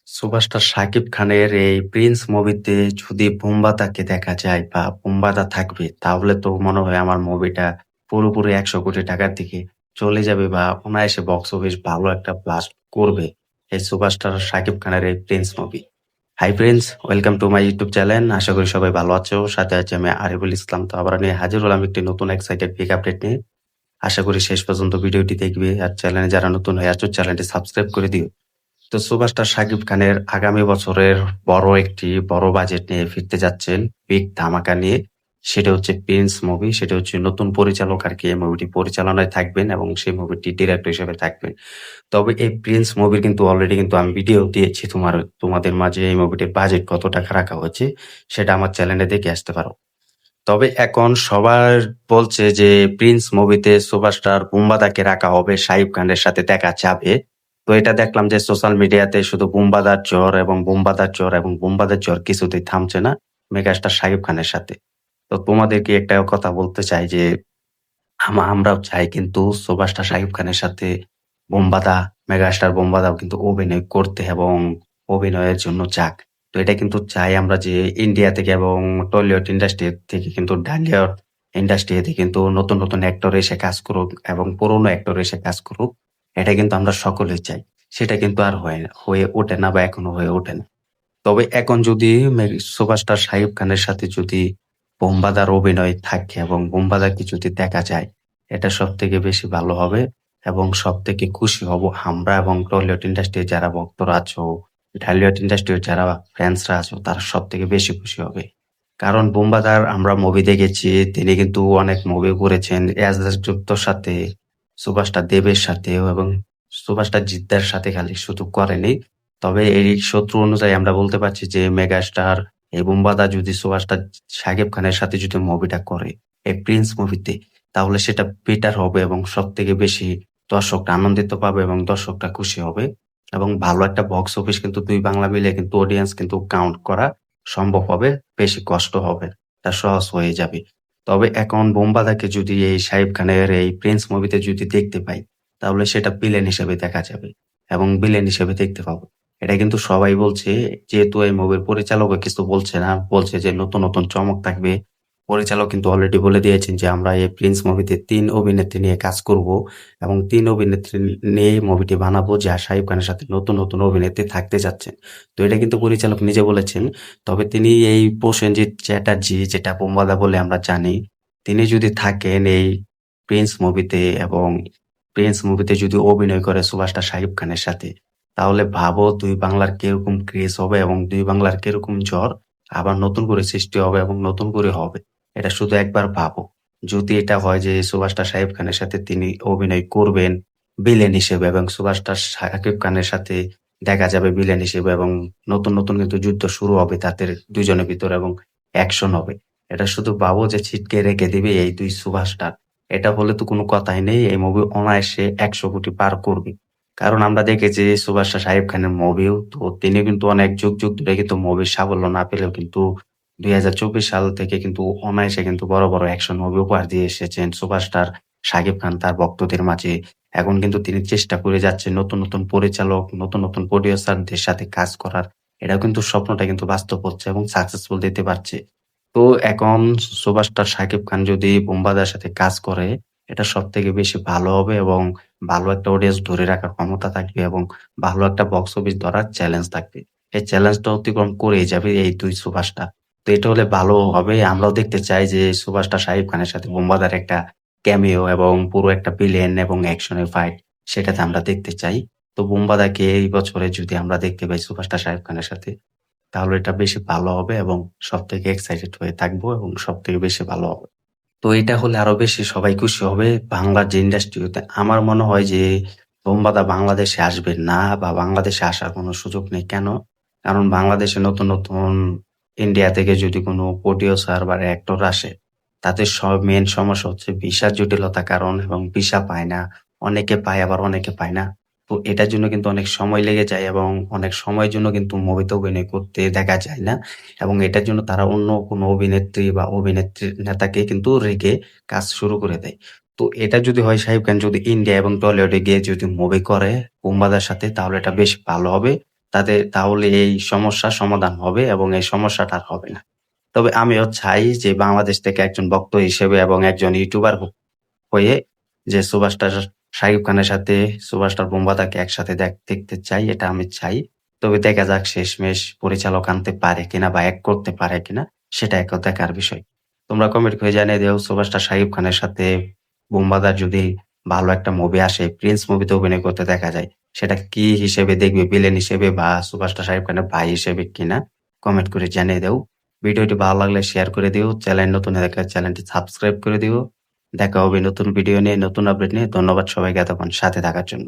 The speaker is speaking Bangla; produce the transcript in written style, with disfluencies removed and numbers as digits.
সুপারস্টার শাকিব খানের এই 'প্রিন্স' মুভিতে যদি বুম্বাদাকে দেখা যায় বা বুম্বাদা থাকবে, তাহলে তো মনে হয় আমার মুভিটা পুরোপুরি ৳১০০ কোটি দিকে চলে যাবে বা অনায়াসে বক্স অফিস ভালো একটা ব্লাস্ট করবে। এই সুপারস্টার শাকিব খানের এই 'Prince' movie. Hi friends, welcome to my YouTube channel. আশা করি সবাই ভালো আছো। সাথে আছি আমি আরিফুল ইসলাম। তো আবার নিয়ে হাজির হলাম একটি নতুন এক্সাইটেড বিগ আপডেট নিয়ে। আশা করি শেষ পর্যন্ত ভিডিওটি দেখবে। আর চ্যানেলে যারা নতুন হয়ে আছো চ্যানেলটি সাবস্ক্রাইব করে দিও। তো সুপারস্টার শাকিব খানের আগামী বছরের বড় বাজেট নিয়ে ফিরতে যাচ্ছেন বিগ ধামাকা নিয়ে। সেটা হচ্ছে 'প্রিন্স' মুভি। সেটা হচ্ছে নতুন পরিচালক আরকি এই মুভিটি পরিচালনায় থাকবেন এবং সেই মুভিটির ডিরেক্টর হিসেবে থাকবেন। তবে এই 'প্রিন্স' মুভির কিন্তু অলরেডি কিন্তু আমি ভিডিও দিয়েছি তোমাদের মাঝে এই মুভিটির বাজেট কত টাকা রাখা হয়েছে সেটা আমার চ্যানেলে দেখে আসতে পারো। তবে এখন সবার বলছে যে 'প্রিন্স' মুভিতে সুপারস্টার বুম্বাদাকে রাখা হবে, শাকিব খানের সাথে দেখা যাবে। তো এটা দেখলাম যে সোশ্যাল মিডিয়াতে শুধু বুম্বাদার জ্বর এবং বুম্বাদার জ্বর এবং বুম্বাদার জ্বর কিছুতেই থামছে না মেগাস্টার শাকিব খানের সাথে। তো তোমাদেরকে একটা কথা বলতে চাই যে আমরাও চাই কিন্তু সুপারস্টার শাকিব খানের সাথে বোম্বাদা, মেগাস্টার বোম্বাদাও কিন্তু অভিনয় করতে এবং অভিনয়ের জন্য যাক। তো এটা কিন্তু চাই আমরা যে ইন্ডিয়া থেকে এবং টলিউড ইন্ডাস্ট্রি থেকে কিন্তু ঢালিউড ইন্ডাস্ট্রিতে কিন্তু নতুন অ্যাক্টর এসে কাজ করুক এবং পুরনো অ্যাক্টর এসে কাজ করুক। এটা কিন্তু আমরা সকলেই চাই। সেটা কিন্তু আর হয়ে ওঠে না বা এখনো হয়ে ওঠে না। তবে এখন যদি সুপারস্টার শাকিব খানের সাথে যদি বোম্বাদার অভিনয় থাকে এবং বোম্বাদাকে যদি দেখা যায়, এটা সবথেকে বেশি ভালো হবে এবং সবথেকে খুশি হব আমরা এবং টলিউড ইন্ডাস্ট্রির যারা ভক্তরা আছো, ঢালিউড ইন্ডাস্ট্রির যারা ফ্যান্সরা আছো তারা সবথেকে বেশি খুশি হবে। কারণ বুম্বাদার আমরা মুভি দেখেছি, তিনি কিন্তু অনেক মুভি করেছেন এজাজ যুক্তর সাথে, সুপারস্টার দেবের সাথেও এবং সুপারস্টার জিদ্দার সাথে খালি শুধু করেনি। তবে এই সূত্র অনুযায়ী আমরা বলতে পারছি যে মেগাস্টার এই বুম্বাদা যদি সুপারস্টার শাকিব খানের সাথে যদি মুভিটা করে এই 'প্রিন্স' মুভিতে, তাহলে সেটা বেটার হবে এবং সবথেকে বেশি দর্শকরা আনন্দিত পাবে এবং দর্শকরা খুশি হবে এবং ভালো একটা বক্স অফিস কিন্তু ২ বাংলা মিলে কিন্তু অডিয়েন্স কিন্তু কাউন্ট করা সম্ভব হবে। বেশি কষ্ট হবে। তা সহজ হয়ে যাবে। তবে এখন বোম্বাদাকে যদি এই শাকিব খানের এই 'প্রিন্স' মুভিতে যদি দেখতে পাই, তাহলে সেটা ভিলেন হিসেবে দেখা যাবে এবং ভিলেন হিসেবে দেখতে পাবো। এটা কিন্তু সবাই বলছে, যেহেতু এই মুভির পরিচালকও কিছু বলছে না। বলছে যে নতুন চমক থাকবে। পরিচালক কিন্তু অলরেডি বলে দিয়েছেন যে আমরা এই 'প্রিন্স' মুভিতে ৩ অভিনেত্রী নিয়ে কাজ করব এবং 3 অভিনেত্রী নিয়ে মুভিটি বানাবো যা শাকিব খানের সাথে নতুন অভিনেত্রী থাকতে যাচ্ছেন। তো এটা কিন্তু পরিচালক নিজে বলেছেন। তবে তিনি এই প্রসেনজিৎ চ্যাটার্জি যেটা বোম্বাদা বলে আমরা জানি, তিনি যদি থাকেন এই 'প্রিন্স' মুভিতে এবং 'প্রিন্স' মুভিতে যদি অভিনয় করে সুপারস্টার শাকিব খানের সাথে, তাহলে ভাবো ২ বাংলার কিরকম ক্রেজ হবে এবং ২ বাংলার কিরকম ঝড় আবার নতুন করে সৃষ্টি হবে এবং নতুন করে হবে। এটা শুধু একবার ভাবো। যদি এটা হয় যে সুপারস্টার শাকিব খানের সাথে তিনি অভিনয় করবেন ভিলেন হিসেবে এবং সুপারস্টার শাকিব খানের সাথে দেখা যাবে ভিলেন হিসেবে এবং নতুন কিন্তু যুদ্ধ শুরু হবে তাদের ২ জনের ভিতর এবং অ্যাকশন হবে। এটা শুধু ভাবো যে ছিটকে রেখে দিবে এই ২ সুপারস্টার। এটা হলে তো কোনো কথাই নেই। এই মুভি অনায়াসে ১০০ কোটি পার করবে। কারণ আমরা দেখেছি সুপারস্টার শাকিব খানের মুভিও তো তিনি কিন্তু অনেক যুগ ধরে কিন্তু মুভির সাফল্য না পেলেও কিন্তু ২০২৪ সাল থেকে কিন্তু অনায়াসে কিন্তু বড় অ্যাকশন মুভি উপহার দিয়ে এসেছেন সুপারস্টার শাকিব খান তার ভক্তদের মাঝে। এখন কিন্তু তিনি চেষ্টা করে যাচ্ছেন নতুন পরিচালক, নতুন প্রোডিউসারদের সাথে কাজ করার। এটাও কিন্তু স্বপ্নটা কিন্তু বাস্তব হচ্ছে এবং সাকসেসফুল দিতে পারছে। তো এখন সুপারস্টার শাকিব খান যদি বুম্বাদার সাথে কাজ করে, এটা সবথেকে বেশি ভালো হবে এবং ভালো একটা অডিয়েন্স ধরে রাখার ক্ষমতা থাকবে এবং ভালো একটা বক্স অফিস ধরার চ্যালেঞ্জ থাকবে। এই চ্যালেঞ্জটা অতিক্রম করেই যাবে এই ২ সুপারস্টার। তো এটা হলে ভালো হবে। আমরাও দেখতে চাই যে সুপারস্টার শাকিব খানের সাথে বুম্বাদার একটা ক্যামিও এবং পুরো একটা ভিলেন এবং অ্যাকশনের ফাইট সেটাতে আমরা দেখতে চাই। তো বুম্বাদাকে এই বছরে যদি আমরা দেখতে পাই সুপারস্টার শাকিব খানের সাথে, তাহলে এটা বেশি ভালো হবে এবং সবথেকে এক্সাইটেড হয়ে থাকবো এবং সবথেকে বেশি ভালো হবে। তো এটা হলে আরো বেশি সবাই খুশি হবে। বাংলার যে ইন্ডাস্ট্রিতে আমার মনে হয় যে বোম্বাদা বাংলাদেশে আসবে না বা বাংলাদেশে আসার কোনো সুযোগ নেই। কেন? কারণ বাংলাদেশে নতুন ইন্ডিয়া থেকে যদি কোনো প্রোডিউসার বা অ্যাক্টর আসে, তাদের মেইন সমস্যা হচ্ছে ভিসার জটিলতার কারণ এবং ভিসা পায় না। অনেকে পায় আবার অনেকে পায় না। তো এটার জন্য কিন্তু অনেক সময় লেগে যায় এবং অনেক সময়ের জন্য কিন্তু মুভিতে অভিনয় করতে দেখা যায় না। এবং এটার জন্য তারা অন্য কোনো অভিনেত্রী বা অভিনেত্রীর নেতাকে কিন্তু রেখে কাজ শুরু করে দেয়। তো এটা যদি হয় শাকিব খান যদি ইন্ডিয়া এবং টলিউডে গিয়ে যদি মুভি করে বুম্বাদার সাথে তাহলে এটা বেশ ভালো হবে তাহলে এই সমস্যার সমাধান হবে এবং এই সমস্যাটা আর হবে না। তবে আমিও চাই যে বাংলাদেশ থেকে একজন বক্তা হিসেবে এবং একজন ইউটিউবার হয়ে যে সুপারস্টার শাকিব খানের সাথে সুপারস্টার বুম্বাদাকে একসাথে দেখতে চাই, এটা আমি চাই। তবে দেখা যাক শেষমেশ পরিচালক আনতে পারে কিনা বা এক করতে পারে কিনা, সেটা এখন দেখার বিষয়। তোমরা কমেন্ট করে জানিয়ে দিও সুপারস্টার শাকিব খানের সাথে বুম্বাদার যদি ভালো একটা মুভি আসে, প্রিন্স মুভিতে অভিনয় করতে দেখা যায়, সেটা কি হিসেবে দেখবে, ভিলেন হিসেবে বা সুপারস্টার শাকিব খানের ভাই হিসেবে কিনা কমেন্ট করে জানিয়ে দাও। ভিডিওটি ভালো লাগলে শেয়ার করে দিও। চ্যানেল নতুন হয়ে থাকলে চ্যানেলটি সাবস্ক্রাইব করে দিও। দেখা হবে নতুন ভিডিও নিয়ে, নতুন আপডেট নিয়ে। ধন্যবাদ সবাইকে এতক্ষণ সাথে থাকার জন্য।